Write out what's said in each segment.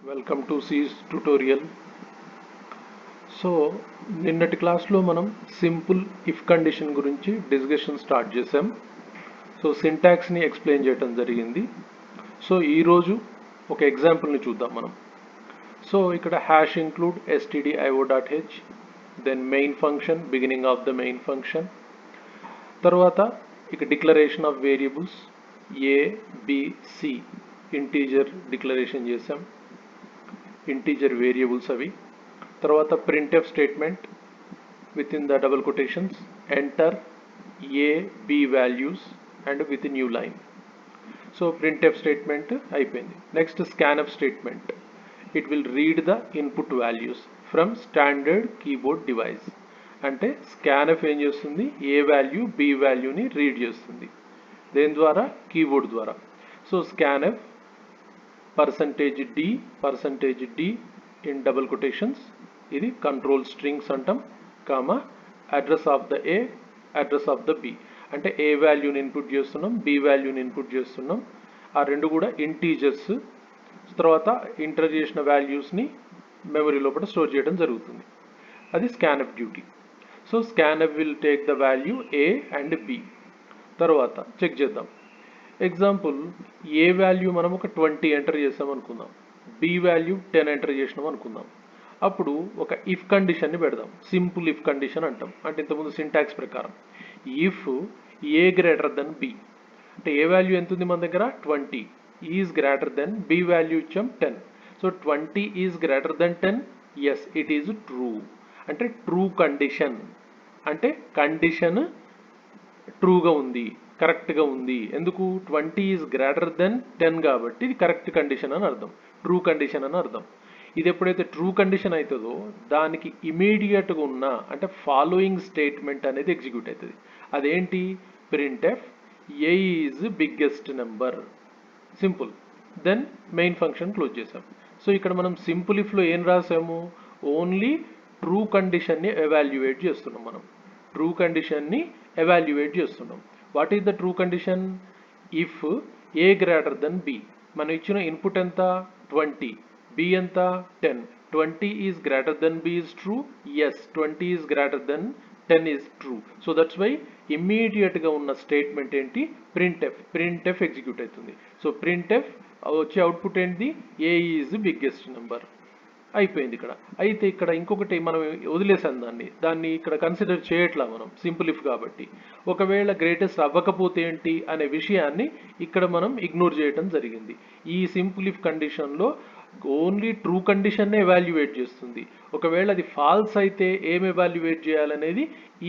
Welcome to C's tutorial. So నిన్నటి క్లాస్లో మనం సింపుల్ ఇఫ్ కండిషన్ గురించి డిస్కషన్ స్టార్ట్ చేసాం. సో సింటాక్స్ని ఎక్స్ప్లెయిన్ చేయడం జరిగింది. సో ఈరోజు ఒక ఎగ్జాంపుల్ని చూద్దాం మనం. సో ఇక్కడ hash include stdio.h, then main function, beginning of the main function, తర్వాత ఇక declaration of variables A B C integer declaration చేసాం, ఇంటీజర్ వేరియబుల్స్ అవి. తర్వాత printf statement within the double quotations enter A B values and with new line. So printf statement అయిపోయింది. Next scanf statement, it will read the input values from standard keyboard device. అంటే scanf ఏం చేస్తుంది, A value B వాల్యూని read చేస్తుంది. దేని ద్వారా? Keyboard ద్వారా. So scanf %d in double quotations, ఇది కంట్రోల్ స్ట్రింగ్స్ అంటాం, comma address of the A, address of the B. అంటే ఏ వాల్యూని ఇన్పుట్ చేస్తున్నాం, బి వాల్యూని ఇన్పుట్ చేస్తున్నాం. ఆ రెండు కూడా ఇంటీజర్స్. తర్వాత ఎంటర్ చేసిన వాల్యూస్ని మెమరీ లోపల స్టోర్ చేయడం జరుగుతుంది. అది scanf duty. So scanf will take the value A and B. తర్వాత చెక్ చేద్దాం. ఎగ్జాంపుల్, ఏ వాల్యూ మనం ఒక 20 ఎంటర్ చేసాం అనుకుందాం, బి వాల్యూ 10 ఎంటర్ చేసినాం అనుకుందాం. అప్పుడు ఒక ఇఫ్ కండిషన్ని పెడదాం. సింపుల్ ఇఫ్ కండిషన్ అంటాం. అంటే ఇంతకుముందు సింటాక్స్ ప్రకారం if A greater than B, అంటే ఏ వాల్యూ ఎంత ఉంది మన దగ్గర 20, is greater than B value ఇచ్చాం 10. So 20 is greater than 10, yes it is true. అంటే ట్రూ కండిషన్, అంటే కండిషన్ ట్రూగా ఉంది, కరెక్ట్గా ఉంది. ఎందుకు? 20 ఈజ్ గ్రేటర్ దెన్ 10 కాబట్టి ఇది కరెక్ట్ కండిషన్ అని అర్థం, ట్రూ కండిషన్ అని అర్థం. ఇది ఎప్పుడైతే ట్రూ కండిషన్ అవుతుందో దానికి ఇమీడియట్గా ఉన్న అంటే ఫాలోయింగ్ స్టేట్మెంట్ అనేది ఎగ్జిక్యూట్ అవుతుంది. అదేంటి? printf A is biggest number. Simple. Then main function close చేసాం. సో ఇక్కడ మనం సింపుల్ ఇఫ్లో ఏం రాసాము? ఓన్లీ ట్రూ కండిషన్ని ఎవాల్యుయేట్ చేస్తున్నాం. మనం ట్రూ కండిషన్ని ఎవాల్యుయేట్ చేస్తున్నాం. What is the true condition? If A greater than B. మనం ఇచ్చిన ఇన్పుట్ ఎంత? 20, బి ఎంత? 10. 20 is greater than B is true, yes 20 is greater than 10 is true. So that's why ఇమ్మీడియట్గా ఉన్న స్టేట్మెంట్ ఏంటి? ప్రింట్ఎఫ్ ఎగ్జిక్యూట్ అవుతుంది. So printf వచ్చే output ఏంటి? ఏ ఈజ్ బిగ్గెస్ట్ నెంబర్. అయిపోయింది ఇక్కడ. అయితే ఇక్కడ ఇంకొకటి మనం వదిలేసాం, దాన్ని ఇక్కడ కన్సిడర్ చేయట్లా మనం, సింపుల్ ఇఫ్ కాబట్టి. ఒకవేళ గ్రేటెస్ట్ అవ్వకపోతే ఏంటి అనే విషయాన్ని ఇక్కడ మనం ఇగ్నోర్ చేయడం జరిగింది. ఈ సింపుల్ ఇఫ్ కండిషన్లో ఓన్లీ ట్రూ కండిషన్నే ఎవాల్యుయేట్ చేస్తుంది. ఒకవేళ అది ఫాల్స్ అయితే ఏం ఎవాల్యుయేట్ చేయాలనేది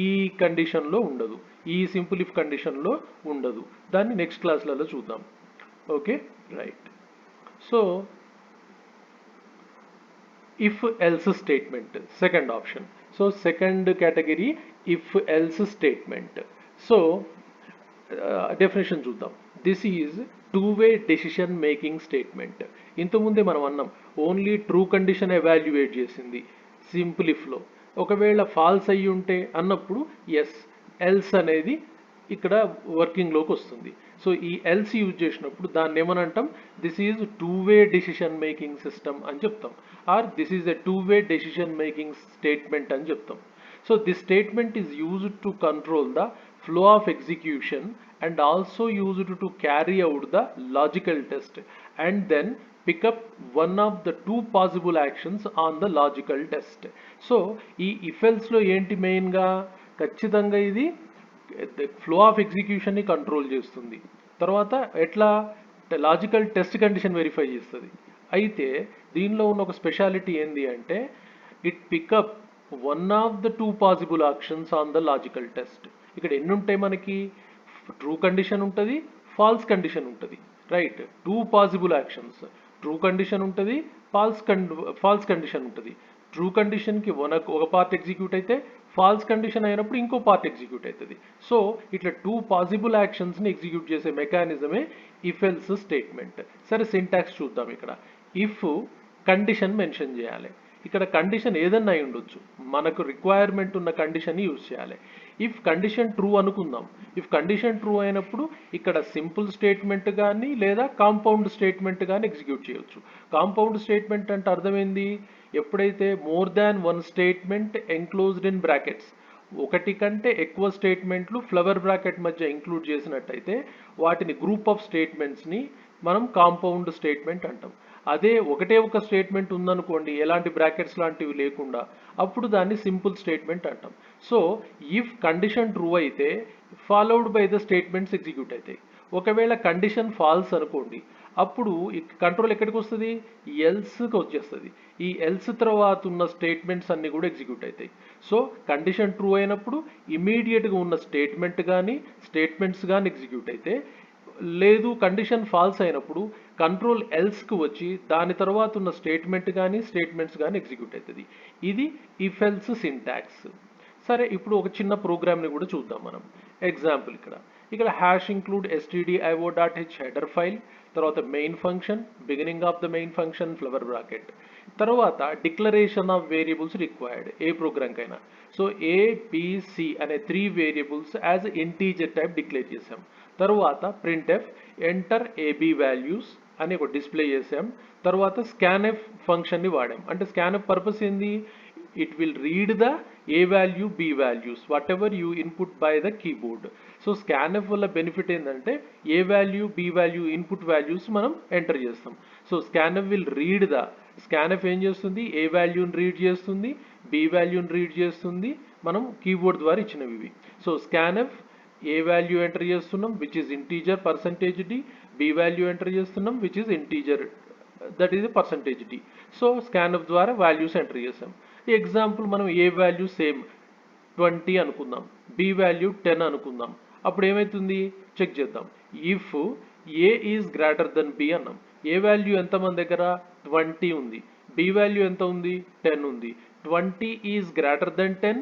ఈ కండిషన్లో ఉండదు, ఈ సింపుల్ ఇఫ్ కండిషన్లో ఉండదు. దాన్ని నెక్స్ట్ క్లాస్లలో చూద్దాం. Okay, right. So if else statement, second option. So second category, if else statement. So definition చూద్దాం. This is two-way decision making statement. ఇంతకుముందే మనం అన్నాం ఓన్లీ ట్రూ కండిషన్ ఎవాల్యుయేట్ చేసింది సింపుల్ ఇఫ్లో. ఒకవేళ ఫాల్స్ అయ్యి ఉంటే అన్నప్పుడు ఎస్ ఎల్స్ అనేది ఇక్కడ వర్కింగ్లోకి వస్తుంది. సో ఈ ఎల్స్ యూజ్ చేసినప్పుడు దాన్ని ఏమని అంటాం? This is two way decision making system అని చెప్తాం, or this is a two way decision making statement అని చెప్తాం. So this statement is used to control the flow of execution and also used to carry out the logical test and then pick up one of the two possible actions on the logical test. So ఈ if else లో ఏంటి మెయిన్గా? ఖచ్చితంగా ఇది flow of ఎగ్జిక్యూషన్ని control చేస్తుంది. తర్వాత ఎట్లా? Logical test condition verify చేస్తుంది. అయితే దీనిలో ఉన్న ఒక స్పెషాలిటీ ఏంది అంటే it pick up one of the two possible actions on the logical test. ఇక్కడ ఎన్ని ఉంటాయి మనకి? ట్రూ కండిషన్ ఉంటుంది, ఫాల్స్ కండిషన్ ఉంటుంది, right? Two possible actions, true condition ఉంటుంది, ఫాల్స్ కండిషన్ ఉంటుంది. ట్రూ కండిషన్కి ఒక పార్ట్ ఎగ్జిక్యూట్ అయితే ఫాల్స్ కండిషన్ అయినప్పుడు ఇంకో పార్ట్ ఎగ్జిక్యూట్ అవుతుంది. సో ఇట్లా టూ పాసిబుల్ యాక్షన్స్ని ఎగ్జిక్యూట్ చేసే మెకానిజమే ఇఫ్ ఎల్స్ స్టేట్మెంట్. సరే సింటాక్స్ చూద్దాం. ఇక్కడ ఇఫ్ కండిషన్ మెన్షన్ చేయాలి. ఇక్కడ కండిషన్ ఏదన్నా అయి ఉండొచ్చు, మనకు రిక్వైర్మెంట్ ఉన్న కండిషన్ యూజ్ చేయాలి. ఇఫ్ కండిషన్ ట్రూ అనుకుందాం, ఇఫ్ కండిషన్ ట్రూ అయినప్పుడు ఇక్కడ సింపుల్ స్టేట్మెంట్ కానీ లేదా కాంపౌండ్ స్టేట్మెంట్ కానీ ఎగ్జిక్యూట్ చేయొచ్చు. కాంపౌండ్ స్టేట్మెంట్ అంటే అర్థమైంది, ఎప్పుడైతే more than one statement enclosed in brackets, ఒకటి కంటే ఎక్కువ స్టేట్మెంట్లు ఫ్లవర్ బ్రాకెట్ మధ్య ఇంక్లూడ్ చేసినట్టయితే వాటిని గ్రూప్ ఆఫ్ స్టేట్మెంట్స్ని మనం కాంపౌండ్ స్టేట్మెంట్ అంటాం. అదే ఒకటే ఒక స్టేట్మెంట్ ఉందనుకోండి, ఎలాంటి బ్రాకెట్స్ లాంటివి లేకుండా, అప్పుడు దాన్ని సింపుల్ స్టేట్మెంట్ అంటాం. సో ఇఫ్ కండిషన్ ట్రూ అయితే followed by the statements execute అవుతాయి. ఒకవేళ కండిషన్ ఫాల్స్ అనుకోండి, అప్పుడు ఈ కంట్రోల్ ఎక్కడికి వస్తుంది, ఎల్స్కి వచ్చేస్తుంది. ఈ ఎల్స్ తర్వాత ఉన్న స్టేట్మెంట్స్ అన్నీ కూడా ఎగ్జిక్యూట్ అవుతాయి. సో కండిషన్ ట్రూ అయినప్పుడు ఇమీడియట్గా ఉన్న స్టేట్మెంట్ కానీ స్టేట్మెంట్స్ కానీ ఎగ్జిక్యూట్ అయితే, లేదు కండిషన్ ఫాల్స్ అయినప్పుడు కంట్రోల్ ఎల్స్కి వచ్చి దాని తర్వాత ఉన్న స్టేట్మెంట్ కానీ స్టేట్మెంట్స్ కానీ ఎగ్జిక్యూట్ అవుతుంది. ఇది ఇఫ్ ఎల్స్ సింటాక్స్. సరే, ఇప్పుడు ఒక చిన్న ప్రోగ్రామ్ని కూడా చూద్దాం మనం. ఎగ్జాంపుల్ ఇక్కడ hash include stdio.h header file, తర్వాత main function, beginning of the main function flower bracket, తర్వాత డిక్లరేషన్ ఆఫ్ వేరియబుల్స్ రిక్వైర్డ్ ఏ ప్రోగ్రామ్కైనా. సో ABC అనే 3 variables as integer type declare చేసాం. తర్వాత printf ఎంటర్ AB వాల్యూస్ అని ఒక డిస్ప్లే చేసాం. తర్వాత scanf ఫంక్షన్ని వాడాం. అంటే scanf పర్పస్ ఏంది, it will read the A value B values whatever you input by the keyboard. So scanf వల్ల బెనిఫిట్ ఏంటంటే A value B value input values మనం ఎంటర్ చేస్తాం. So scanf will read the, scanf ఏం చేస్తుంది, A వాల్యూని read చేస్తుంది, B వాల్యూని read చేస్తుంది, మనం కీబోర్డ్ ద్వారా ఇచ్చినవి ఇవి. So scanf A value enter చేస్తున్నాం which is integer %d, B value enter చేస్తున్నాం which is integer that is %d. So scanf ద్వారా వాల్యూస్ ఎంటర్ చేసాం. ఈ ఎగ్జాంపుల్ మనం ఏ వాల్యూ సేమ్ 20 అనుకుందాం, B వాల్యూ 10 అనుకుందాం. అప్పుడు ఏమవుతుంది చెక్ చేద్దాం. If A is greater then B అన్నాం, ఏ వాల్యూ ఎంత మన దగ్గర 20 ఉంది, B వాల్యూ ఎంత ఉంది 10 ఉంది. 20 is greater than 10,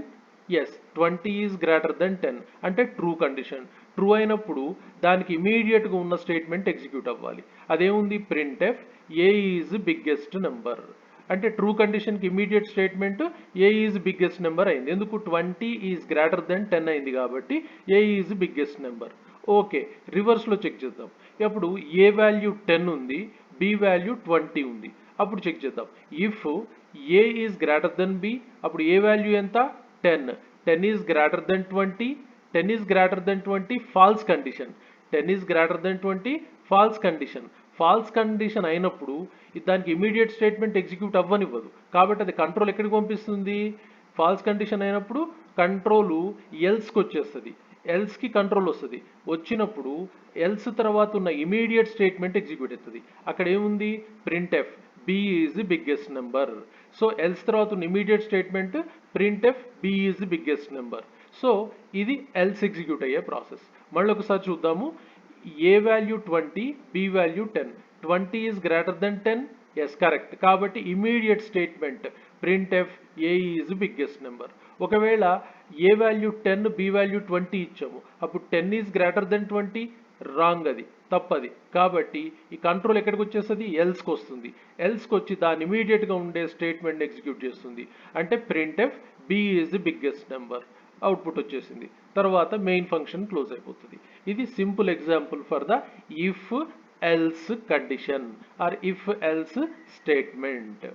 yes 20 is greater than 10 అంటే ట్రూ కండిషన్. ట్రూ అయినప్పుడు దానికి ఇమీడియట్గా ఉన్న స్టేట్మెంట్ ఎగ్జిక్యూట్ అవ్వాలి. అదేముంది, printf A is biggest number. అంటే ట్రూ కండిషన్కి immediate statement A is biggest number అయింది. ఎందుకు, 20 ఈజ్ గ్రేటర్ దెన్ 10 అయింది కాబట్టి ఏ ఈజ్ బిగ్గెస్ట్ నెంబర్. ఓకే, రివర్స్లో చెక్ చేద్దాం. అప్పుడు ఏ వాల్యూ 10 ఉంది, B వాల్యూ 20 ఉంది. అప్పుడు చెక్ చేద్దాం. If A is greater then B, అప్పుడు ఏ వాల్యూ ఎంత 10, 10 is greater then 20, 10 is greater then 20 false condition, 10 is greater then 20 false condition. Falls condition అయినప్పుడు దానికి ఇమీడియట్ స్టేట్మెంట్ ఎగ్జిక్యూట్ అవ్వనివ్వదు. కాబట్టి అది కంట్రోల్ ఎక్కడికి పంపిస్తుంది, ఫాల్స్ కండిషన్ అయినప్పుడు కంట్రోల్ ఎల్స్కి వచ్చేస్తుంది, ఎల్స్కి కంట్రోల్ వస్తుంది. వచ్చినప్పుడు ఎల్స్ తర్వాత ఉన్న ఇమీడియట్ స్టేట్మెంట్ ఎగ్జిక్యూట్ అవుతుంది. అక్కడ ఏముంది, printf B is biggest number. So else తర్వాత ఉన్న immediate statement printf B is biggest number. సో ఇది ఎల్స్ ఎగ్జిక్యూట్ అయ్యే ప్రాసెస్. మళ్ళీ ఒకసారి చూద్దాము. A value 20, B value 10, 20 is greater than 10, yes correct. కాబట్టి immediate statement printf A is biggest number. ఒకవేళ A వాల్యూ 10, B వాల్యూ 20 ఇచ్చాము, అప్పుడు 10 ఈజ్ గ్రేటర్ దెన్ 20, రాంగ్, అది తప్పది. కాబట్టి ఈ కంట్రోల్ ఎక్కడికి వచ్చేస్తుంది, ఎల్స్కి వస్తుంది. ఎల్స్కి వచ్చి దాని ఇమీడియట్గా ఉండే స్టేట్మెంట్ ఎగ్జిక్యూట్ చేస్తుంది. అంటే printf B is biggest number, output వచ్చేసింది. తర్వాత మెయిన్ ఫంక్షన్ క్లోజ్ అయిపోతుంది. ఇది simple example for the if else condition or if else statement.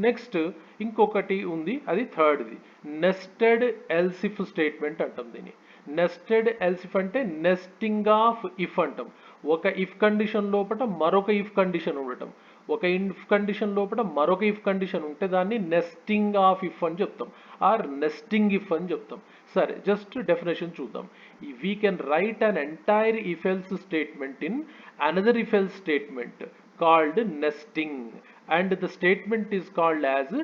Next ఇంకొకటి ఉంది, అది థర్డ్ది, నెస్టెడ్ ఎల్స్ ఇఫ్ స్టేట్మెంట్ అంటాం దీన్ని. నెస్టెడ్ ఎల్స్ ఇఫ్ అంటే నెస్టింగ్ ఆఫ్ ఇఫ్ అంటాం. ఒక ఇఫ్ కండిషన్ లోపల మరొక ఇఫ్ కండిషన్ ఉండటం, ఒక ఇఫ్ కండిషన్ లోపల మరొక ఇఫ్ కండిషన్ ఉంటే దాన్ని నెస్టింగ్ ఆఫ్ ఇఫ్ అని చెప్తాం, ఆర్ నెస్టింగ్ ఇఫ్ అని చెప్తాం. సరే, జస్ట్ డెఫినేషన్ చూద్దాం. We can write an entire if else statement in another if else statement called nesting, and the statement is called as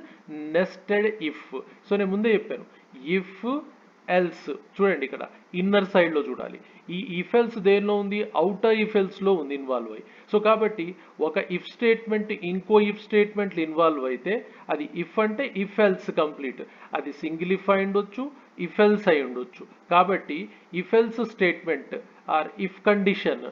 nested if. So నేను ముందే చెప్పాను, if else చూడండి, ఇక్కడ inner సైడ్లో చూడాలి. ఈ ఇఫ్ ఎల్స్ దేనిలో ఉంది, అవుటర్ ఇఫ్ ఎల్స్లో ఉంది ఇన్వాల్వ్ అయ్యి. సో కాబట్టి ఒక ఇఫ్ స్టేట్మెంట్ ఇంకో ఇఫ్ స్టేట్మెంట్లు ఇన్వాల్వ్ అయితే అది ఇఫ్ అంటే ఇఫ్ ఎల్స్ కంప్లీట్. అది సింగిల్ ఇఫ్ అయి ఉండొచ్చు, ఇఫ్ ఎల్స్ అయి ఉండొచ్చు. కాబట్టి if else statement or if condition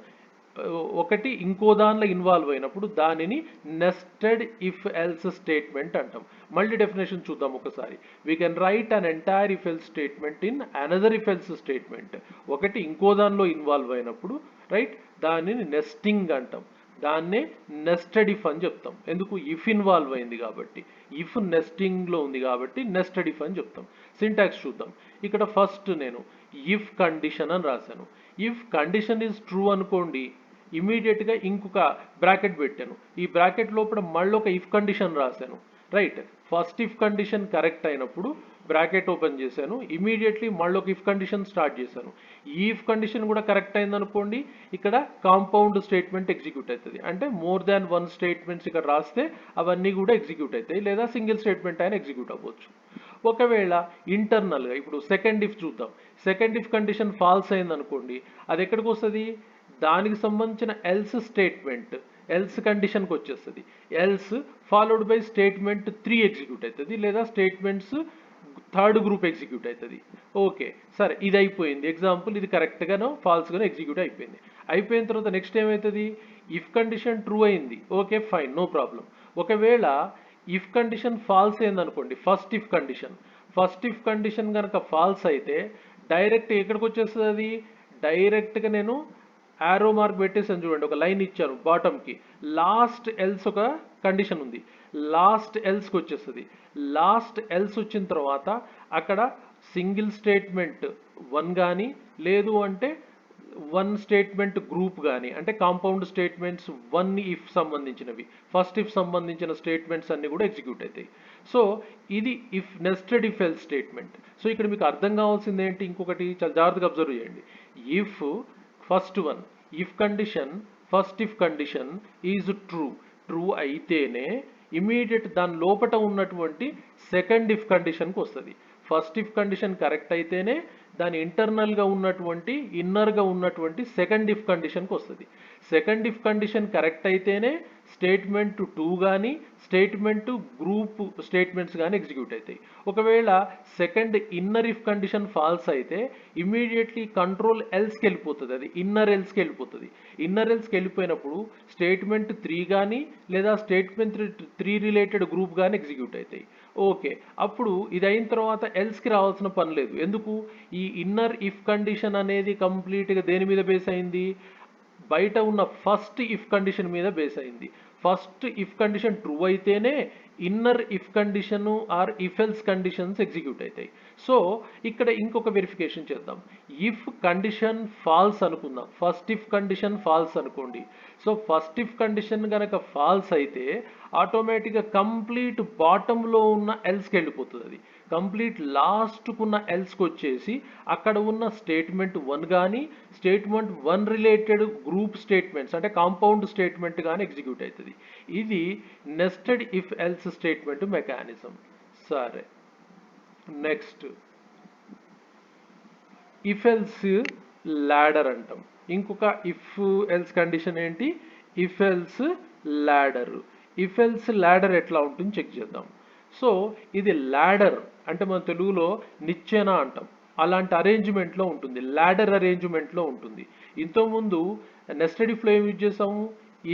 ఒకటి ఇంకో దానిలో ఇన్వాల్వ్ అయినప్పుడు దానిని నెస్టెడ్ ఇఫ్ ఎల్స్ స్టేట్మెంట్ అంటాం. మళ్ళీ డెఫినేషన్ చూద్దాం ఒకసారి. We can write an entire if else statement in another if else statement. ఒకటి ఇంకో దానిలో ఇన్వాల్వ్ అయినప్పుడు రైట్ దానిని నెస్టింగ్ అంటాం. దాన్నే నెస్టెడ్ ఇఫ్ అని చెప్తాం. ఎందుకు? ఇఫ్ ఇన్వాల్వ్ అయింది కాబట్టి, ఇఫ్ నెస్టింగ్లో ఉంది కాబట్టి నెస్టెడ్ ఇఫ్ అని చెప్తాం. సింటాక్స్ చూద్దాం. ఇక్కడ ఫస్ట్ నేను ఇఫ్ కండిషన్ అని రాశాను. ఇఫ్ కండిషన్ ఈజ్ ట్రూ అనుకోండి, ఇమీడియట్గా ఇంకొక బ్రాకెట్ పెట్టాను. ఈ బ్రాకెట్ లోపల మళ్ళీ ఒక ఇఫ్ కండిషన్ రాశాను. Right, first if condition correct అయినప్పుడు బ్రాకెట్ ఓపెన్ చేశాను, ఇమీడియట్లీ మళ్ళీ ఒక ఇఫ్ కండిషన్ స్టార్ట్ చేశాను. ఈ ఇఫ్ కండిషన్ కూడా కరెక్ట్ అయిందనుకోండి, ఇక్కడ కాంపౌండ్ స్టేట్మెంట్ ఎగ్జిక్యూట్ అవుతుంది. అంటే మోర్ దాన్ వన్ స్టేట్మెంట్స్ ఇక్కడ రాస్తే అవన్నీ కూడా ఎగ్జిక్యూట్ అవుతాయి, లేదా సింగిల్ స్టేట్మెంట్ అయినా ఎగ్జిక్యూట్ అవ్వచ్చు. ఒకవేళ ఇంటర్నల్గా ఇప్పుడు సెకండ్ ఇఫ్ చూద్దాం. సెకండ్ ఇఫ్ కండిషన్ ఫాల్స్ అయిందనుకోండి, అది ఎక్కడికి వస్తుంది? దానికి సంబంధించిన ఎల్స్ స్టేట్మెంట్ ఎల్స్ కండిషన్కి వచ్చేస్తుంది. Else followed by statement 3 execute అవుతుంది, లేదా స్టేట్మెంట్స్ థర్డ్ గ్రూప్ ఎగ్జిక్యూట్ అవుతుంది. ఓకే సరే, ఇది అయిపోయింది ఎగ్జాంపుల్. ఇది కరెక్ట్గానో ఫాల్స్గానో ఎగ్జిక్యూట్ అయిపోయింది. అయిపోయిన తర్వాత నెక్స్ట్ ఏమవుతుంది? ఇఫ్ కండిషన్ ట్రూ అయింది, ఓకే ఫైన్, నో ప్రాబ్లం. ఒకవేళ ఇఫ్ కండిషన్ ఫాల్స్ అయిందనుకోండి, ఫస్ట్ ఇఫ్ కండిషన్ కనుక ఫాల్స్ అయితే డైరెక్ట్ ఎక్కడికి వచ్చేస్తుంది? అది డైరెక్ట్గా నేను యారో మార్క్ పెట్టేసాను చూడండి, ఒక లైన్ ఇచ్చాను బాటమ్కి. లాస్ట్ ఎల్స్ ఒక కండిషన్ ఉంది, లాస్ట్ ఎల్స్కి వచ్చేస్తుంది. లాస్ట్ ఎల్స్ వచ్చిన తర్వాత అక్కడ సింగిల్ స్టేట్మెంట్ 1 కానీ, లేదు అంటే 1 స్టేట్మెంట్ గ్రూప్ కానీ, అంటే కాంపౌండ్ స్టేట్మెంట్స్ 1 ఇఫ్ సంబంధించినవి, ఫస్ట్ ఇఫ్ సంబంధించిన స్టేట్మెంట్స్ అన్ని కూడా ఎగ్జిక్యూట్ అవుతాయి. సో ఇది if nested if else statement. So ఇక్కడ మీకు అర్థం కావాల్సింది ఏంటి? ఇంకొకటి చాలా జాగ్రత్తగా అబ్జర్వ్ చేయండి. If first one if condition, first if condition is true అయితేనే ఇమీడియట్ దాని లోపట ఉన్నటువంటి సెకండ్ ఇఫ్ కండిషన్కి వస్తుంది. ఫస్ట్ ఇఫ్ కండిషన్ కరెక్ట్ అయితేనే దాని ఇంటర్నల్గా ఉన్నటువంటి ఇన్నర్గా ఉన్నటువంటి సెకండ్ ఇఫ్ కండిషన్కి వస్తుంది. సెకండ్ ఇఫ్ కండిషన్ కరెక్ట్ అయితేనే స్టేట్మెంట్ 2 కానీ, స్టేట్మెంట్ గ్రూప్ స్టేట్మెంట్స్ కానీ ఎగ్జిక్యూట్ అవుతాయి. ఒకవేళ second inner if condition false అయితే ఇమీడియట్లీ కంట్రోల్ ఎల్స్కి వెళ్ళిపోతుంది, అది ఇన్నర్ ఎల్స్కి వెళ్ళిపోతుంది. ఇన్నర్ ఎల్స్కి వెళ్ళిపోయినప్పుడు స్టేట్మెంట్ 3 కానీ, లేదా స్టేట్మెంట్ 3 రిలేటెడ్ గ్రూప్ కానీ ఎగ్జిక్యూట్ అవుతాయి. ఓకే, అప్పుడు ఇది అయిన తర్వాత ఎల్స్కి రావాల్సిన పని లేదు. ఎందుకు? ఈ ఇన్నర్ ఇఫ్ కండిషన్ అనేది కంప్లీట్గా దేని మీద బేస్ అయింది? బయట ఉన్న ఫస్ట్ ఇఫ్ కండిషన్ మీద బేస్ అయింది. ఫస్ట్ ఇఫ్ కండిషన్ ట్రూ అయితేనే inner if condition or if else conditions execute అవుతాయి. సో ఇక్కడ ఇంకొక వెరిఫికేషన్ చేద్దాం. ఇఫ్ కండిషన్ ఫాల్స్ అనుకుందాం, ఫస్ట్ ఇఫ్ కండిషన్ ఫాల్స్ అనుకోండి. సో ఫస్ట్ ఇఫ్ కండిషన్ కనుక ఫాల్స్ అయితే ఆటోమేటిక్గా కంప్లీట్ బాటంలో ఉన్న ఎల్స్కి వెళ్ళిపోతుంది. అది కంప్లీట్ లాస్ట్కున్న ఎల్స్కి వచ్చేసి అక్కడ ఉన్న స్టేట్మెంట్ 1 కానీ, స్టేట్మెంట్ 1 రిలేటెడ్ గ్రూప్ స్టేట్మెంట్స్ అంటే కాంపౌండ్ స్టేట్మెంట్ కానీ ఎగ్జిక్యూట్ అవుతుంది. ఇది nested if else statement mechanism. సరే, నెక్స్ట్ ఇఫ్ ఎల్స్ ల్యాడర్ అంటాం. ఇంకొక ఇఫ్ ఎల్స్ కండిషన్ ఏంటి? If else ladder. If else ladder ఎట్లా ఉంటుంది చెక్ చేద్దాం. సో ఇది ల్యాడర్ అంటే మన తెలుగులో నిచ్చెన అంటాం, అలాంటి అరేంజ్మెంట్లో ఉంటుంది, ల్యాడర్ అరేంజ్మెంట్లో ఉంటుంది. ఇంతకుముందు నెస్టెడ్ ఇఫ్లో ఏం యూజ్ చేసాము?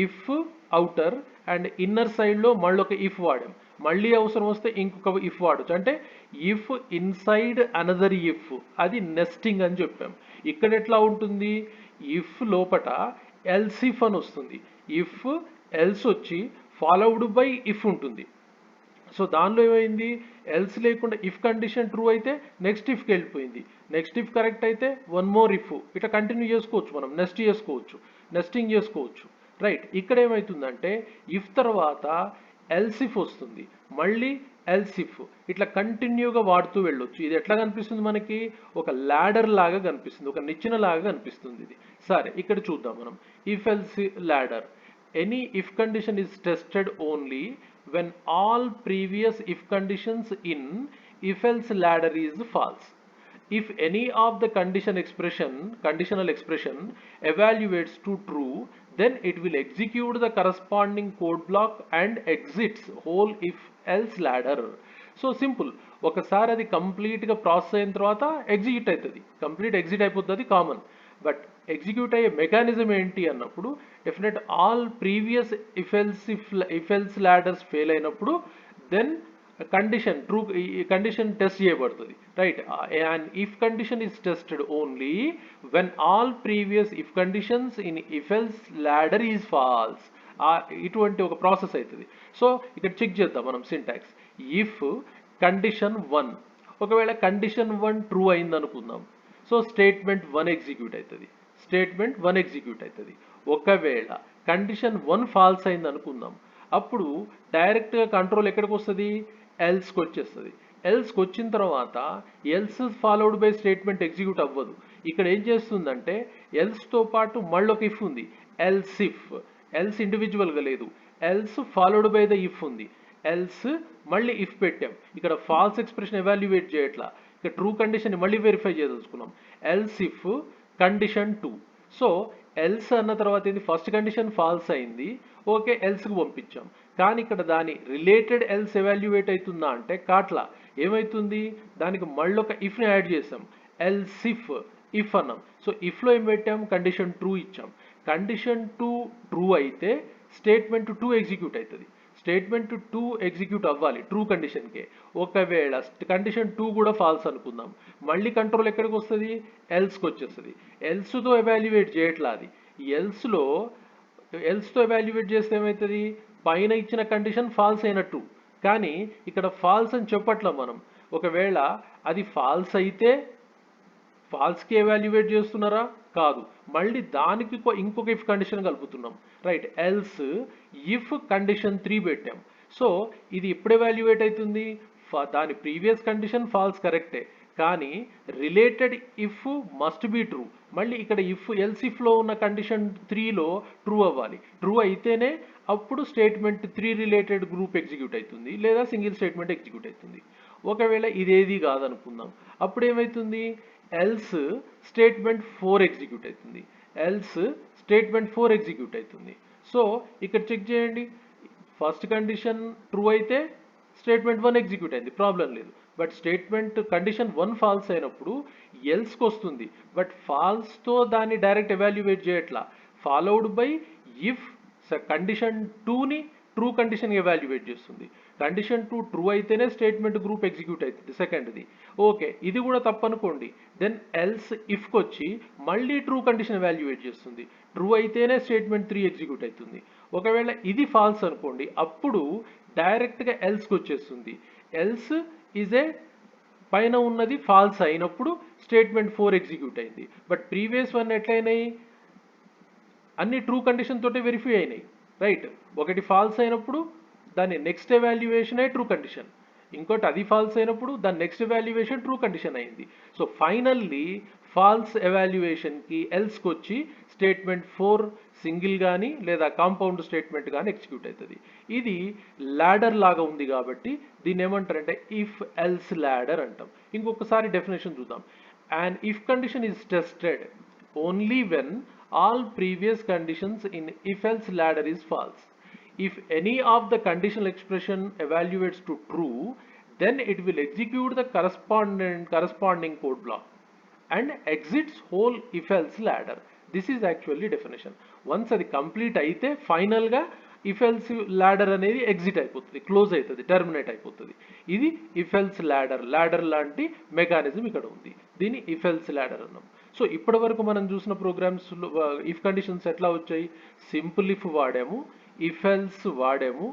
ఇఫ్ అవుటర్ అండ్ ఇన్నర్ సైడ్లో మళ్ళీ ఒక ఇఫ్ వాడాం, మళ్ళీ అవసరం వస్తే ఇంకొక ఇఫ్ వాడచ్చు. అంటే ఇఫ్ ఇన్సైడ్ అనదర్ ఇఫ్, అది నెస్టింగ్ అని చెప్పాం. ఇక్కడ ఎట్లా ఉంటుంది? ఇఫ్ లోపట ఎల్స్ ఇఫ్ అని వస్తుంది, ఇఫ్ ఎల్స్ వచ్చి ఫాలోవుడ్ బై ఇఫ్ ఉంటుంది. సో దానిలో ఏమైంది? ఎల్స్ లేకుండా ఇఫ్ కండిషన్ ట్రూ అయితే నెక్స్ట్ ఇఫ్కి వెళ్ళిపోయింది, నెక్స్ట్ ఇఫ్ కరెక్ట్ అయితే 1 మోర్ ఇఫ్, ఇట్లా కంటిన్యూ చేసుకోవచ్చు, మనం నెస్ట్ చేసుకోవచ్చు, నెస్టింగ్ చేసుకోవచ్చు. రైట్, ఇక్కడ ఏమవుతుందంటే ఇఫ్ తర్వాత ఎల్స్ ఇఫ్ వస్తుంది, మళ్ళీ ఎల్స్ ఇఫ్, ఇట్లా కంటిన్యూగా వాడుతూ వెళ్ళొచ్చు. ఇది ఎట్లా కనిపిస్తుంది మనకి? ఒక ల్యాడర్ లాగా కనిపిస్తుంది, ఒక నిచ్చెన లాగా కనిపిస్తుంది ఇది. సరే, ఇక్కడ చూద్దాం మనం. If else ladder. Any if condition is tested only when all previous if conditions in if else ladder is false. If any of the conditional expression evaluates to true, then it will execute the corresponding code block and exits whole if else ladder. So simple, ఒకసారి అది కంప్లీట్గా process అయిన తర్వాత execute అవుతుంది, complete exit అయిపోతుంది, common. But execute అయ్యే mechanism ఏంటి అన్నప్పుడు definite all previous if else ladders fail అయినప్పుడు then condition true condition test చేయబడుతుంది right. And if condition is tested only when all previous if conditions in if else ladder is false. ఇటువంటి ఒక process అవుతుంది. So ఇక్కడ check చేద్దాం మనం syntax. If condition 1, ఒకవేళ condition 1 true అయింది అనుకుందాం, సో స్టేట్మెంట్ 1 ఎగ్జిక్యూట్ అవుతుంది. స్టేట్మెంట్ 1 ఎగ్జిక్యూట్ అవుతుంది. ఒకవేళ కండిషన్ 1 ఫాల్స్ అయింది అనుకుందాం, అప్పుడు డైరెక్ట్గా కంట్రోల్ ఎక్కడికి వస్తుంది, ఎల్స్కి వచ్చేస్తుంది. ఎల్స్కి వచ్చిన తర్వాత else followed by statement execute అవ్వదు. ఇక్కడ ఏం చేస్తుందంటే ఎల్స్తో పాటు మళ్ళీ ఒక ఇఫ్ ఉంది, ఎల్స్ ఇఫ్. ఎల్స్ ఇండివిజువల్గా లేదు, else followed by the if ఉంది. ఎల్స్ మళ్ళీ ఇఫ్ పెట్టాం, ఇక్కడ ఫాల్స్ ఎక్స్ప్రెషన్ ఎవాల్యుయేట్ చేయట్లా, ఇక్కడ ట్రూ కండిషన్ మళ్ళీ వెరిఫై చేయదలుచుకున్నాం. Else if condition 2. So else అన్న తర్వాత ఏంది, ఫస్ట్ కండిషన్ ఫాల్స్ అయింది, ఓకే ఎల్స్కి పంపించాం. కానీ ఇక్కడ దాని రిలేటెడ్ ఎల్స్ ఎవాల్యుయేట్ అవుతుందా అంటే కాట్లా. ఏమవుతుంది, దానికి మళ్ళీ ఒక ఇఫ్ని యాడ్ చేసాం, ఎల్స్ ఇఫ్ అన్నాం. సో ఇఫ్లో ఏం పెట్టాం, కండిషన్ 2 ఇచ్చాం. కండిషన్ 2 ట్రూ అయితే స్టేట్మెంట్ 2 ఎగ్జిక్యూట్ అవుతుంది. స్టేట్మెంట్ 2 ఎగ్జిక్యూట్ అవ్వాలి ట్రూ కండిషన్కే. ఒకవేళ కండిషన్ 2 కూడా ఫాల్స్ అనుకుందాం, మళ్ళీ కంట్రోల్ ఎక్కడికి వస్తుంది, ఎల్స్కి వచ్చేస్తుంది. ఎల్స్తో ఎవాల్యుయేట్ చేయట్లా అది. ఎల్స్తో ఎవాల్యుయేట్ చేస్తే ఏమవుతుంది, పైన ఇచ్చిన కండిషన్ ఫాల్స్ అయినట్టు, కానీ ఇక్కడ ఫాల్స్ అని చెప్పట్లా మనం. ఒకవేళ అది ఫాల్స్ అయితే ఫాల్స్కి ఎవాల్యుయేట్ చేస్తున్నారా, కాదు, మళ్ళీ దానికి ఇంకొక ఇఫ్ కండిషన్ కలుపుతున్నాం రైట్. ఎల్స్ ఇఫ్ కండిషన్ 3 పెట్టాం. సో ఇది ఎప్పుడు ఎవాల్యుయేట్ అవుతుంది, దాని ప్రీవియస్ కండిషన్ ఫాల్స్ కరెక్టే, కానీ related if must be true. మళ్ళీ ఇక్కడ ఇఫ్ ఎల్స్ ఇఫ్లో ఉన్న కండిషన్ 3లో ట్రూ అవ్వాలి. ట్రూ అయితేనే అప్పుడు స్టేట్మెంట్ 3 రిలేటెడ్ గ్రూప్ ఎగ్జిక్యూట్ అవుతుంది, లేదా సింగిల్ స్టేట్మెంట్ ఎగ్జిక్యూట్ అవుతుంది. ఒకవేళ ఇదేది కాదనుకుందాం, అప్పుడు ఏమవుతుంది, ఎల్స్ స్టేట్మెంట్ 4 ఎగ్జిక్యూట్ అవుతుంది. ఎల్స్ స్టేట్మెంట్ 4 ఎగ్జిక్యూట్ అవుతుంది. సో ఇక్కడ చెక్ చేయండి, ఫస్ట్ కండిషన్ ట్రూ అయితే స్టేట్మెంట్ 1 ఎగ్జిక్యూట్ అయింది, ప్రాబ్లం లేదు. బట్ స్టేట్మెంట్ కండిషన్ 1 ఫాల్స్ అయినప్పుడు ఎల్స్కి వస్తుంది, బట్ ఫాల్స్తో దాన్ని డైరెక్ట్ ఎవాల్యుయేట్ చేయట్లా, ఫాలోడ్ బై ఇఫ్ కండిషన్ 2ని ట్రూ కండిషన్ ఎవాల్యుయేట్ చేస్తుంది. కండిషన్ 2 ట్రూ అయితేనే స్టేట్మెంట్ గ్రూప్ ఎగ్జిక్యూట్ అవుతుంది సెకండ్ది. ఓకే ఇది కూడా తప్పనుకోండి, దెన్ ఎల్స్ ఇఫ్కి వచ్చి మళ్ళీ ట్రూ కండిషన్ ఎవాల్యుయేట్ చేస్తుంది. ట్రూ అయితేనే స్టేట్మెంట్ 3 ఎగ్జిక్యూట్ అవుతుంది. ఒకవేళ ఇది ఫాల్స్ అనుకోండి, అప్పుడు డైరెక్ట్గా ఎల్స్కి వచ్చేస్తుంది. ఎల్స్ ఈజ్ ఏ పైన ఉన్నది ఫాల్స్ అయినప్పుడు స్టేట్మెంట్ 4 ఎగ్జిక్యూట్ అయింది. బట్ ప్రీవియస్ వన్ ఎట్లయినాయి, అన్ని ట్రూ కండిషన్ తోటే వెరిఫై అయినాయి రైట్. ఒకటి ఫాల్స్ అయినప్పుడు దాని నెక్స్ట్ ఎవాల్యుయేషన్ ట్రూ కండిషన్, ఇంకోటి అది ఫాల్స్ అయినప్పుడు దాని నెక్స్ట్ ఎవాల్యుయేషన్ ట్రూ కండిషన్ అయింది. సో ఫైనల్లీ ఫాల్స్ ఎవాల్యుయేషన్కి ఎల్స్కి వచ్చి స్టేట్మెంట్ 4 సింగిల్ కానీ లేదా కాంపౌండ్ స్టేట్మెంట్ కానీ ఎగ్జిక్యూట్ అవుతుంది. ఇది ల్యాడర్ లాగా ఉంది కాబట్టి దీన్ని ఏమంటారంటే ఇఫ్ ఎల్స్ ల్యాడర్ అంటాం. ఇంకొకసారి డెఫినేషన్ చూద్దాం. And if condition is tested only when all previous conditions in if else ladder is false. If any of the conditional expression evaluates to true, then it will execute the corresponding code block and exits whole if else ladder. This is actually definition. Once అది complete అయితే final గా if else ladder అనేది exit అయిపోతుంది, close అవుతుంది, terminate అయిపోతుంది. ఇది if else ladder లాంటి mechanism ఇక్కడ ఉంది. దీన్ని ఇఫ్ ఎల్స్ ల్యాడర్ అన్నాం. సో ఇప్పటి వరకు మనం చూసిన ప్రోగ్రామ్స్ ఇఫ్ కండిషన్స్ ఎట్లా వచ్చాయి, సింపుల్ ఇఫ్ వాడాము, ఇఫ్ ఎల్స్ వాడాము,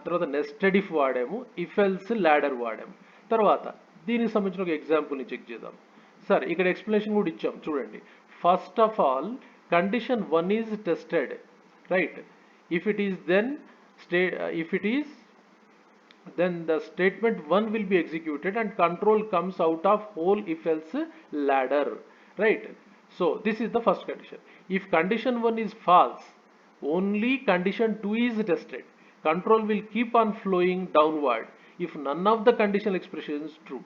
తర్వాత నెస్టెడ్ ఇఫ్ వాడాము, ఇఫ్ ఎల్స్ ల్యాడర్ వాడాము. తర్వాత దీనికి సంబంధించిన ఒక ఎగ్జాంపుల్ని చెక్ చేద్దాం. సార్ ఇక్కడ ఎక్స్ప్లెనేషన్ కూడా ఇచ్చాం చూడండి. First of all condition 1 is tested right. if it is then the statement 1 will be executed and control comes out of whole if else ladder right. So this is the first condition. If condition 1 is false, only condition 2 is tested. Control will keep on flowing downward if none of the conditional expression is true.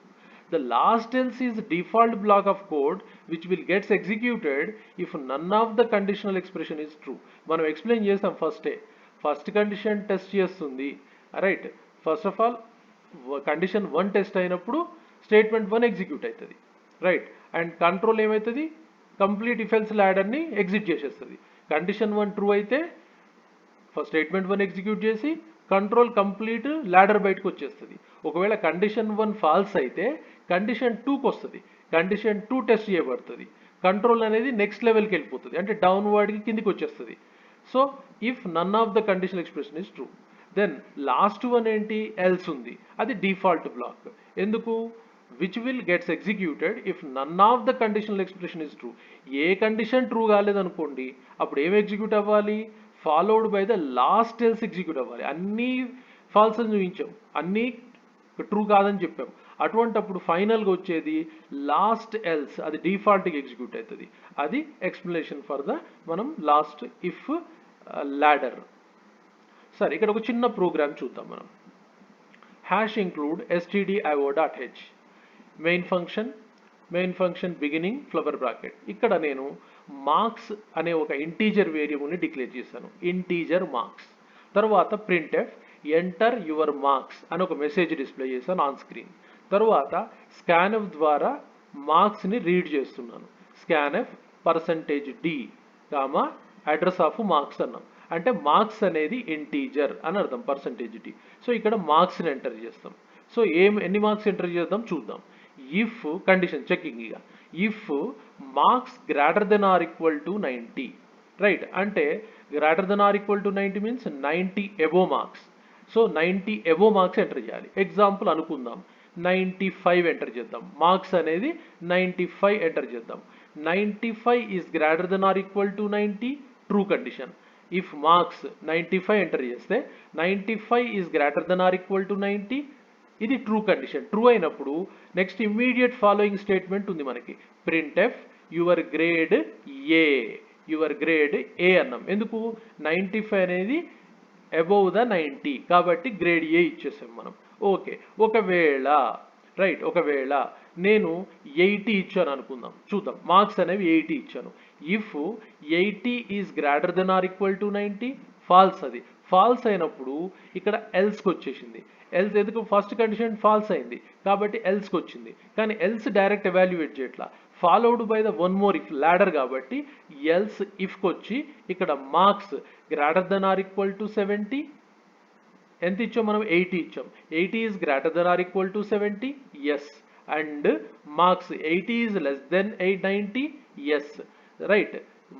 The last else is default block of code which will gets executed if none of the conditional expression is true. మనం explain చేస్తాం first condition test చేస్తుంది right. First of all condition 1 test అయినప్పుడు statement 1 execute అవుతుంది right. And control ఏమవుతుంది, complete if else ల్యాడర్ని exit చేసేస్తుంది. Condition 1 true అయితే first statement 1 execute చేసి control complete ladder బయటకు వచ్చేస్తుంది. ఒకవేళ కండిషన్ 1 ఫాల్స్ అయితే కండిషన్ 2కి వస్తుంది. కండిషన్ 2 టెస్ట్ చేయబడుతుంది. కంట్రోల్ అనేది నెక్స్ట్ లెవెల్కి వెళ్ళిపోతుంది, అంటే డౌన్వర్డ్కి కిందికి వచ్చేస్తుంది. So if none of the conditional expression is true, then last one ఏంటి, ఎల్స్ ఉంది, అది డిఫాల్ట్ బ్లాక్. ఎందుకు, which will gets executed if none of the conditional expression is true. ఏ కండిషన్ ట్రూ కాలేదనుకోండి, అప్పుడు ఏం ఎగ్జిక్యూట్ అవ్వాలి, followed by the last else execute అవ్వాలి. అన్నీ ఫాల్స్ అని చూపించాం, అన్నీ ట్రూ కాదని చెప్పాం. అటువంటప్పుడు ఫైనల్గా వచ్చేది లాస్ట్ ఎల్స్, అది డిఫాల్ట్గా ఎగ్జిక్యూట్ అవుతుంది. అది ఎక్స్ప్లెనేషన్ ఫర్ ద మనం లాస్ట్ ఇఫ్ ladder. సరే, ఇక్కడ ఒక చిన్న ప్రోగ్రామ్ చూద్దాం మనం. Hash include stdio.h main function beginning flower bracket. ఇక్కడ నేను మార్క్స్ అనే ఒక ఇంటీజర్ వేరియబుల్ని డిక్లేర్ చేశాను, ఇంటీజర్ మార్క్స్. తర్వాత printf ఎంటర్ యువర్ మార్క్స్ అని ఒక మెసేజ్ డిస్ప్లే చేశాను ఆన్ స్క్రీన్. తర్వాత scanf ద్వారా మార్క్స్ని రీడ్ చేస్తున్నాను. scanf %d address of marks అన్నాం, అంటే మార్క్స్ అనేది ఇంటీజర్ అని అర్థం, %d. సో ఇక్కడ మార్క్స్ని ఎంటర్ చేస్తాం. సో ఎన్ని మార్క్స్ ఎంటర్ చేద్దాం చూద్దాం. ఇఫ్ కండిషన్ చెకింగ్, ఇక if marks greater than or equal to 90, right, అంటే greater than or equal to 90 means 90 above marks. So 90 above marks enter చేయాలి. ఎగ్జాంపుల్ అనుకుందాం 95 ఎంటర్ చేద్దాం. మార్క్స్ అనేది 95 ఎంటర్ చేద్దాం. 95 is greater than or equal to 90, true condition. If marks 95 enter చేస్తే 95 is greater than or equal to 90, ఇది true condition. True అయినప్పుడు next immediate following statement ఉంది మనకి, printf యువర్ గ్రేడ్ ఏ అన్నాం. ఎందుకు, 95 అనేది అబోవ్ ద 90 కాబట్టి గ్రేడ్ ఏ ఇచ్చేసాం మనం. ఓకే, ఒకవేళ నేను 80 ఇచ్చాను అనుకుందాం, చూద్దాం. మార్క్స్ అనేవి 80 ఇచ్చాను. If 80 is greater than or equal to 90, false. అది ఫాల్స్ అయినప్పుడు ఇక్కడ ఎల్స్కి వచ్చేసింది. ఎల్స్ ఎందుకు, ఫస్ట్ కండిషన్ ఫాల్స్ అయింది కాబట్టి ఎల్స్కి వచ్చింది. కానీ ఎల్స్ డైరెక్ట్ ఎవాల్యుయేట్ చేయట్లా, followed by the one more if ladder కాబట్టి ఎల్స్ ఇఫ్కి వచ్చి ఇక్కడ marks greater than or equal to 70, ఎంత ఇచ్చాం మనం, 80 ఇచ్చాం. 80 is greater than or equal to 70, yes. And marks 80 is less than 90, yes, right.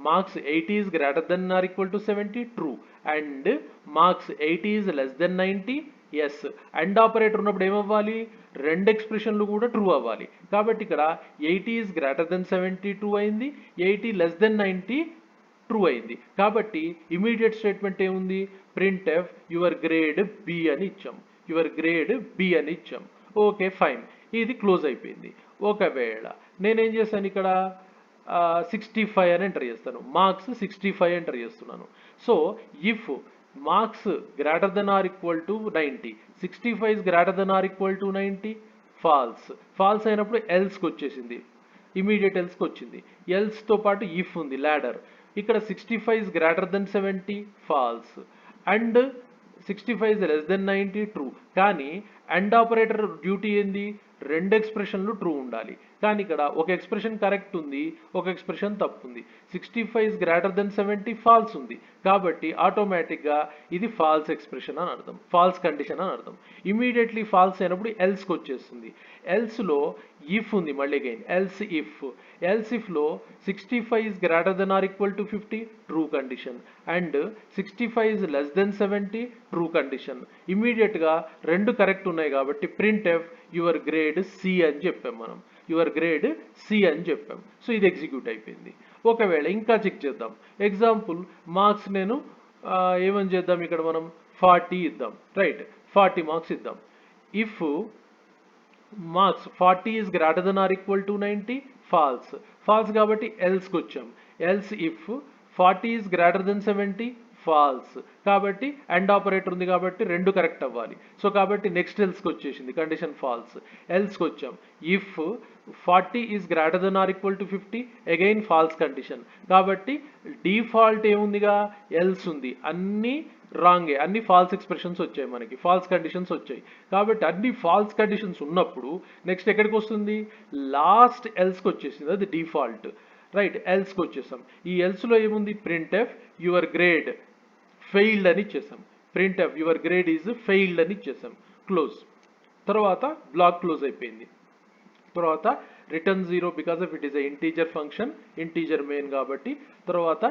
Marks 80 is greater than or equal to 70, true. And marks 80 is less than 90, yes. And operator ఉన్నప్పుడు ఏమవ్వాలి, రెండు ఎక్స్ప్రెషన్లు కూడా true అవ్వాలి. కాబట్టి ఇక్కడ 80 is greater than 70 true అయింది, 80 less than 90 true అయింది. కాబట్టి ఇమీడియట్ స్టేట్మెంట్ ఏముంది, printf యువర్ గ్రేడ్ బి అని ఇచ్చాం. ఓకే, ఫైన్, ఇది క్లోజ్ అయిపోయింది. ఒకవేళ నేనేం చేశాను, ఇక్కడ 65 అని ఎంటర్ చేస్తాను, మార్క్స్ 65 ఎంటర్ చేస్తున్నాను. So if marks greater than or equal to 90, 65 is greater than or equal to 90, false అయినప్పుడు ఎల్స్కి వచ్చేసింది, ఇమీడియట్ ఎల్స్కి వచ్చింది. ఎల్స్తో పాటు ఇఫ్ ఉంది, ల్యాడర్. ఇక్కడ 65 is greater than 70, false. And 65 is less than 90, true. కానీ అండ్ ఆపరేటర్ డ్యూటీ ఏంది, రెండు ఎక్స్ప్రెషన్లు ట్రూ ఉండాలి. కానీ ఇక్కడ ఒక ఎక్స్ప్రెషన్ కరెక్ట్ ఉంది, ఒక ఎక్స్ప్రెషన్ తప్పు ఉంది. 65 ఇస్ గ్రేటర్ దెన్ 70, ఫాల్స్ ఉంది. కాబట్టి ఆటోమేటిక్గా ఇది ఫాల్స్ ఎక్స్ప్రెషన్ అని అర్థం, ఫాల్స్ కండిషన్ అని అర్థం. ఇమీడియట్లీ ఫాల్స్ అయినప్పుడు ఎల్స్కి వచ్చేస్తుంది. ఎల్స్లో ఇఫ్ ఉంది, మళ్ళీ అగైన్ ఎల్స్ ఇఫ్లో 65 is greater than or equal to 50, true condition. And 65 is less than 70, true condition. ఇమీడియట్గా రెండు కరెక్ట్ ఉన్నాయి కాబట్టి printf యువర్ గ్రేడ్ సి అని చెప్పాం మనం, సో ఇది ఎగ్జిక్యూట్ అయిపోయింది. ఒకవేళ ఇంకా చెక్ చేద్దాం. ఎగ్జాంపుల్ మార్క్స్ నేను ఏమని చేద్దాం, ఇక్కడ మనం 40 ఇద్దాం, రైట్, 40 మార్క్స్ ఇద్దాం. If marks 40 is greater than or equal to 90, false కాబట్టి ఎల్స్కి వచ్చాం. Else if 40 is greater than 70, false. కాబట్టి అండ్ ఆపరేటర్ ఉంది కాబట్టి రెండు కరెక్ట్ అవ్వాలి. సో కాబట్టి నెక్స్ట్ ఎల్స్కి వచ్చేసింది, కండిషన్ ఫాల్స్. ఎల్స్కి వచ్చాం. If 40 is greater than or equal to 50, again false condition. కాబట్టి డిఫాల్ట్ ఏముందిగా, ఎల్స్ ఉంది. అన్ని రాంగే, అన్ని ఫాల్స్ ఎక్స్ప్రెషన్స్ వచ్చాయి మనకి, ఫాల్స్ కండిషన్స్ వచ్చాయి. కాబట్టి అన్ని ఫాల్స్ కండిషన్స్ ఉన్నప్పుడు నెక్స్ట్ ఎక్కడికి వస్తుంది, లాస్ట్ ఎల్స్కి వచ్చేసింది, అది డిఫాల్ట్. రైట్. ఎల్స్కి వచ్చేసాం. ఈ ఎల్స్లో ఏముంది, print F your grade failed అని ఇచ్చేసాం. Print F your grade is failed అని ఇచ్చేసాం. క్లోజ్. తర్వాత బ్లాక్ క్లోజ్ అయిపోయింది. తర్వాత return 0 because of it is a integer function, integer main కాబట్టి. తర్వాత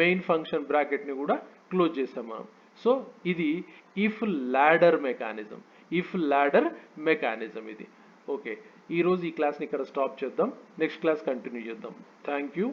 మెయిన్ ఫంక్షన్ బ్రాకెట్ని కూడా క్లోజ్ చేసాం మనం. సో ఇది if ladder mechanism. If ladder mechanism ఇది. ఓకే, ఈరోజు ఈ క్లాస్ని ఇక్కడ స్టాప్ చేద్దాం. నెక్స్ట్ క్లాస్ కంటిన్యూ చేద్దాం. Thank you.